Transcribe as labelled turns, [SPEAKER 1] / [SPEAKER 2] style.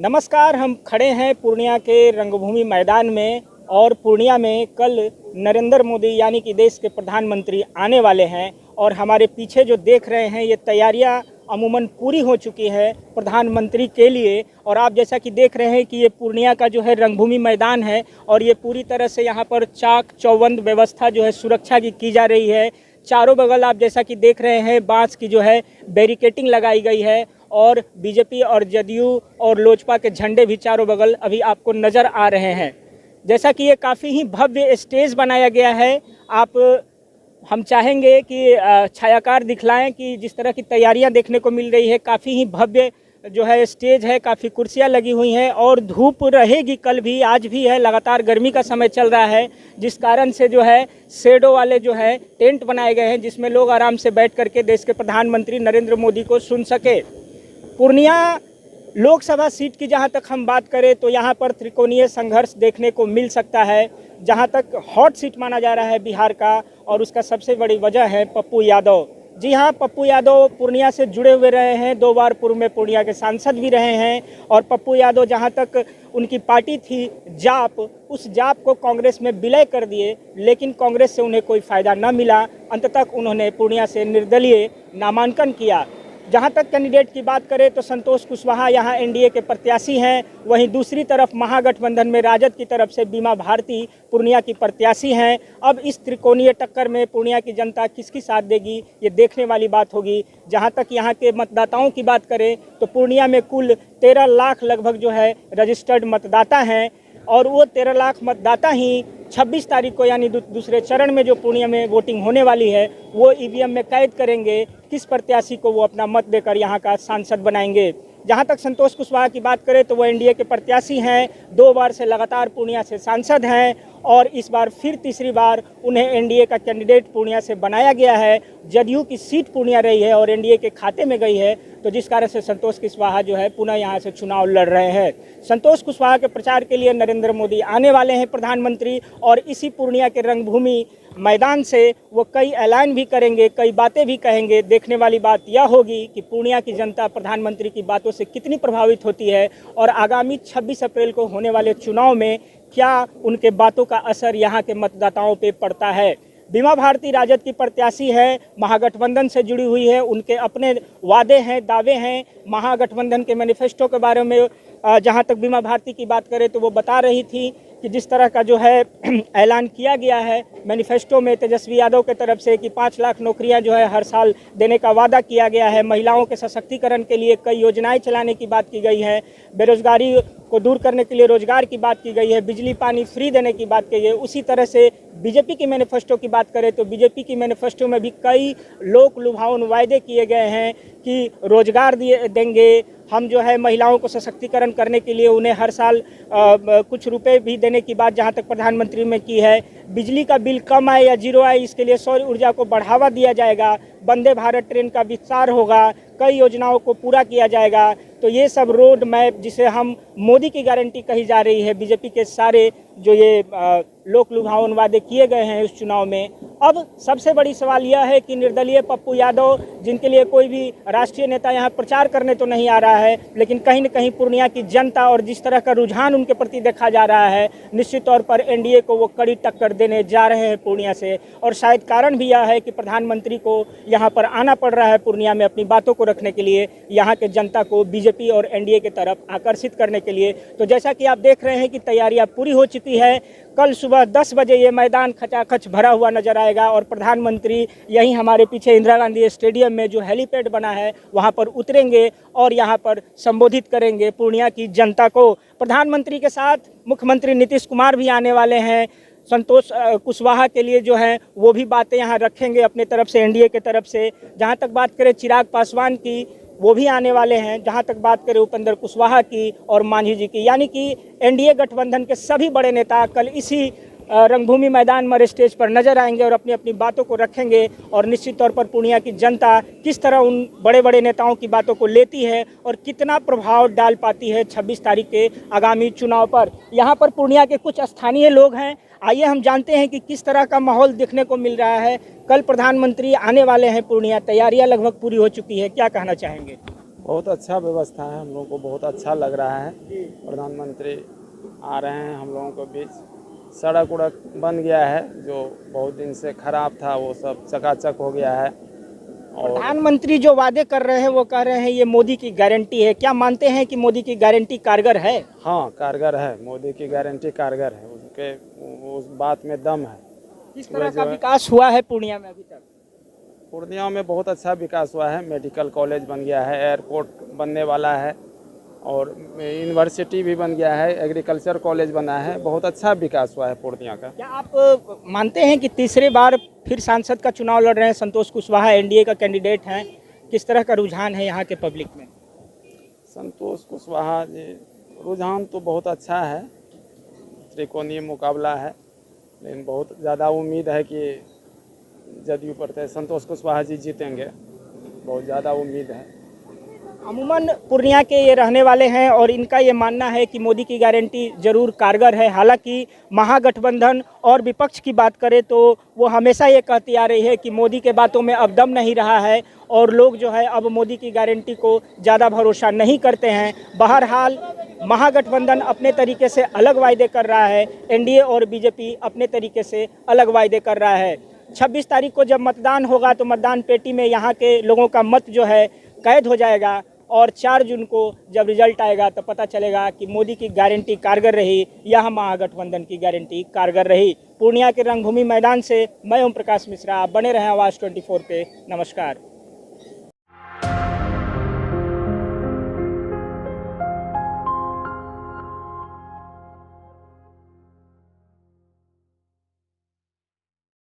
[SPEAKER 1] नमस्कार। हम खड़े हैं पूर्णिया के रंगभूमि मैदान में और पूर्णिया में कल नरेंद्र मोदी यानी कि देश के प्रधानमंत्री आने वाले हैं और हमारे पीछे जो देख रहे हैं ये तैयारियां अमूमन पूरी हो चुकी है प्रधानमंत्री के लिए। और आप जैसा कि देख रहे हैं कि ये पूर्णिया का जो है रंगभूमि मैदान है और ये पूरी तरह से यहाँ पर चाक चौबंद व्यवस्था जो है सुरक्षा की जा रही है। चारों बगल आप जैसा कि देख रहे हैं बांस की जो है बैरिकेटिंग लगाई गई है और बीजेपी और जदयू और लोजपा के झंडे भी चारों बगल अभी आपको नज़र आ रहे हैं। जैसा कि ये काफ़ी ही भव्य स्टेज बनाया गया है। हम चाहेंगे कि छायाकार दिखलाएं कि जिस तरह की तैयारियां देखने को मिल रही है, काफ़ी ही भव्य जो है स्टेज है, काफ़ी कुर्सियां लगी हुई हैं और धूप रहेगी कल भी, आज भी है। लगातार गर्मी का समय चल रहा है जिस कारण से जो है शेडो वाले जो है टेंट बनाए गए हैं जिसमें लोग आराम से बैठ करके देश के प्रधानमंत्री नरेंद्र मोदी को सुन सके। पूर्णिया लोकसभा सीट की जहां तक हम बात करें तो यहां पर त्रिकोणीय संघर्ष देखने को मिल सकता है। जहां तक हॉट सीट माना जा रहा है बिहार का और उसका सबसे बड़ी वजह है पप्पू यादव। जी हां, पप्पू यादव पूर्णिया से जुड़े हुए रहे हैं, 2 बार पूर्व में पूर्णिया के सांसद भी रहे हैं। और पप्पू यादव जहां तक उनकी पार्टी थी जाप, उस जाप को कांग्रेस में विलय कर दिए, लेकिन कांग्रेस से उन्हें कोई फ़ायदा न मिला। अंत तक उन्होंने पूर्णिया से निर्दलीय नामांकन किया। जहां तक कैंडिडेट की बात करें तो संतोष कुशवाहा यहां एनडीए के प्रत्याशी हैं, वहीं दूसरी तरफ महागठबंधन में राजद की तरफ से बीमा भारती पूर्णिया की प्रत्याशी हैं। अब इस त्रिकोणीय टक्कर में पूर्णिया की जनता किसकी साथ देगी ये देखने वाली बात होगी। जहां तक यहां के मतदाताओं की बात करें तो पूर्णिया में कुल 13 लाख लगभग जो है रजिस्टर्ड मतदाता हैं और वो 13 लाख मतदाता ही 26 तारीख को यानी दूसरे चरण में जो पूर्णिया में वोटिंग होने वाली है वो ईवीएम में कैद करेंगे किस प्रत्याशी को वो अपना मत देकर यहाँ का सांसद बनाएंगे। जहाँ तक संतोष कुशवाहा की बात करें तो वो एनडीए के प्रत्याशी हैं, 2 बार से लगातार पूर्णिया से सांसद हैं और इस बार फिर तीसरी बार उन्हें एनडीए का कैंडिडेट पूर्णिया से बनाया गया है। जदयू की सीट पूर्णिया रही है और एनडीए के खाते में गई है, तो जिस कारण से संतोष कुशवाहा जो है पुनः यहाँ से चुनाव लड़ रहे हैं। संतोष कुशवाहा के प्रचार के लिए नरेंद्र मोदी आने वाले हैं प्रधानमंत्री और इसी पूर्णिया के रंगभूमि मैदान से वो कई ऐलान भी करेंगे, कई बातें भी कहेंगे। देखने वाली बात यह होगी कि पूर्णिया की जनता प्रधानमंत्री की बातों से कितनी प्रभावित होती है और आगामी 26 अप्रैल को होने वाले चुनाव में क्या उनके बातों का असर यहाँ के मतदाताओं पे पड़ता है। बीमा भारती राजद की प्रत्याशी है, महागठबंधन से जुड़ी हुई है, उनके अपने वादे हैं, दावे हैं। महागठबंधन के मैनिफेस्टो के बारे में जहाँ तक बीमा भारती की बात करें तो वो बता रही थी कि जिस तरह का जो है ऐलान किया गया है मैनिफेस्टो में तेजस्वी यादव के तरफ से कि 5 लाख नौकरियां जो है हर साल देने का वादा किया गया है। महिलाओं के सशक्तिकरण के लिए कई योजनाएं चलाने की बात की गई है, बेरोजगारी को दूर करने के लिए रोजगार की बात की गई है, बिजली पानी फ्री देने की बात की गई है। उसी तरह से बीजेपी की मैनिफेस्टो की बात करें तो बीजेपी की मैनिफेस्टो में भी कई लोक लुभावन वायदे किए गए हैं कि रोजगार देंगे, हम जो है महिलाओं को सशक्तिकरण करने के लिए उन्हें हर साल कुछ रुपए भी देने की बात जहां तक प्रधानमंत्री में की है। बिजली का बिल कम आए या जीरो आए इसके लिए सौर ऊर्जा को बढ़ावा दिया जाएगा, वंदे भारत ट्रेन का विस्तार होगा, कई योजनाओं को पूरा किया जाएगा। तो ये सब रोड मैप जिसे हम मोदी की गारंटी कही जा रही है, बीजेपी के सारे जो ये लोक लुभावन वादे किए गए हैं इस चुनाव में। अब सबसे बड़ी सवाल यह है कि निर्दलीय पप्पू यादव जिनके लिए कोई भी राष्ट्रीय नेता यहाँ प्रचार करने तो नहीं आ रहा है, लेकिन कहीं न कहीं पूर्णिया की जनता और जिस तरह का रुझान उनके प्रति देखा जा रहा है, निश्चित तौर पर एनडीए को वो कड़ी टक्कर देने जा रहे हैं पूर्णिया से। और शायद कारण भी यह है कि प्रधानमंत्री को यहाँ पर आना पड़ रहा है पूर्णिया में अपनी बातों को रखने के लिए, यहाँ के जनता को बीजेपी और एनडीए की तरफ आकर्षित करने के लिए। तो जैसा कि आप देख रहे हैं कि तैयारियां पूरी हो चुकी है। कल सुबह 10 बजे ये मैदान खचाखच भरा हुआ नजर आएगा और प्रधानमंत्री यहीं हमारे पीछे इंदिरा गांधी स्टेडियम में जो हेलीपैड बना है वहां पर उतरेंगे और यहां पर संबोधित करेंगे पूर्णिया की जनता को। प्रधानमंत्री के साथ मुख्यमंत्री नीतीश कुमार भी आने वाले हैं। संतोष कुशवाहा के लिए जो है वो भी बातें यहाँ रखेंगे अपने तरफ से, एनडीए के तरफ से। जहाँ तक बात करें चिराग पासवान की, वो भी आने वाले हैं। जहां तक बात करें उपेंद्र कुशवाहा की और मांझी जी की, यानी कि एनडीए गठबंधन के सभी बड़े नेता कल इसी रंगभूमि मैदान में स्टेज पर नजर आएंगे और अपनी अपनी बातों को रखेंगे। और निश्चित तौर पर पूर्णिया की जनता किस तरह उन बड़े बड़े नेताओं की बातों को लेती है और कितना प्रभाव डाल पाती है 26 तारीख के आगामी चुनाव पर। यहाँ पर पूर्णिया के कुछ स्थानीय लोग हैं, आइए हम जानते हैं कि किस तरह का माहौल देखने को मिल रहा है। कल प्रधानमंत्री आने वाले हैं पूर्णिया, तैयारियां लगभग पूरी हो चुकी है, क्या कहना चाहेंगे?
[SPEAKER 2] बहुत अच्छा व्यवस्था है, हम लोगों को बहुत अच्छा लग रहा है। प्रधानमंत्री आ रहे हैं हम लोगों के बीच। सड़क उड़क बन गया है, जो बहुत दिन से खराब था वो सब चकाचक हो गया है। और
[SPEAKER 1] प्रधानमंत्री जो वादे कर रहे हैं वो कह रहे हैं ये मोदी की गारंटी है। क्या मानते हैं कि मोदी की गारंटी कारगर है?
[SPEAKER 2] हाँ, कारगर है, मोदी की गारंटी कारगर है, उसके उस बात में दम है।
[SPEAKER 1] किस तरह का विकास हुआ है पूर्णिया में अभी तक?
[SPEAKER 2] पूर्णिया में बहुत अच्छा विकास हुआ है। मेडिकल कॉलेज बन गया है, एयरपोर्ट बनने वाला है और यूनिवर्सिटी भी बन गया है, एग्रीकल्चर कॉलेज बना है। बहुत अच्छा विकास हुआ है पूर्णिया का।
[SPEAKER 1] क्या आप मानते हैं कि तीसरी बार फिर सांसद का चुनाव लड़ रहे हैं संतोष कुशवाहा, एनडीए का कैंडिडेट हैं? किस तरह का रुझान है यहाँ के पब्लिक में?
[SPEAKER 2] संतोष कुशवाहा जी, रुझान तो बहुत अच्छा है, त्रिकोणीय मुकाबला है, लेकिन बहुत ज़्यादा उम्मीद है कि जदयू प्रत्याशी संतोष कुशवाहा जी जीतेंगे, बहुत ज़्यादा उम्मीद है।
[SPEAKER 1] अमूमन पूर्णिया के ये रहने वाले हैं और इनका ये मानना है कि मोदी की गारंटी जरूर कारगर है। हालांकि महागठबंधन और विपक्ष की बात करें तो वो हमेशा ये कहती आ रही है कि मोदी के बातों में अब दम नहीं रहा है और लोग जो है अब मोदी की गारंटी को ज़्यादा भरोसा नहीं करते हैं। बहरहाल महागठबंधन अपने तरीके से अलग वायदे कर रहा है, एनडीए और बीजेपी अपने तरीके से अलग वायदे कर रहा है। 26 तारीख को जब मतदान होगा तो मतदान पेटी में यहाँ के लोगों का मत जो है कैद हो जाएगा और 4 जून को जब रिजल्ट आएगा तो पता चलेगा कि मोदी की गारंटी कारगर रही या महागठबंधन की गारंटी कारगर रही। पूर्णिया के रंगभूमि मैदान से मैं ओम प्रकाश मिश्रा, बने रहें आवाज़ 24 पे। नमस्कार।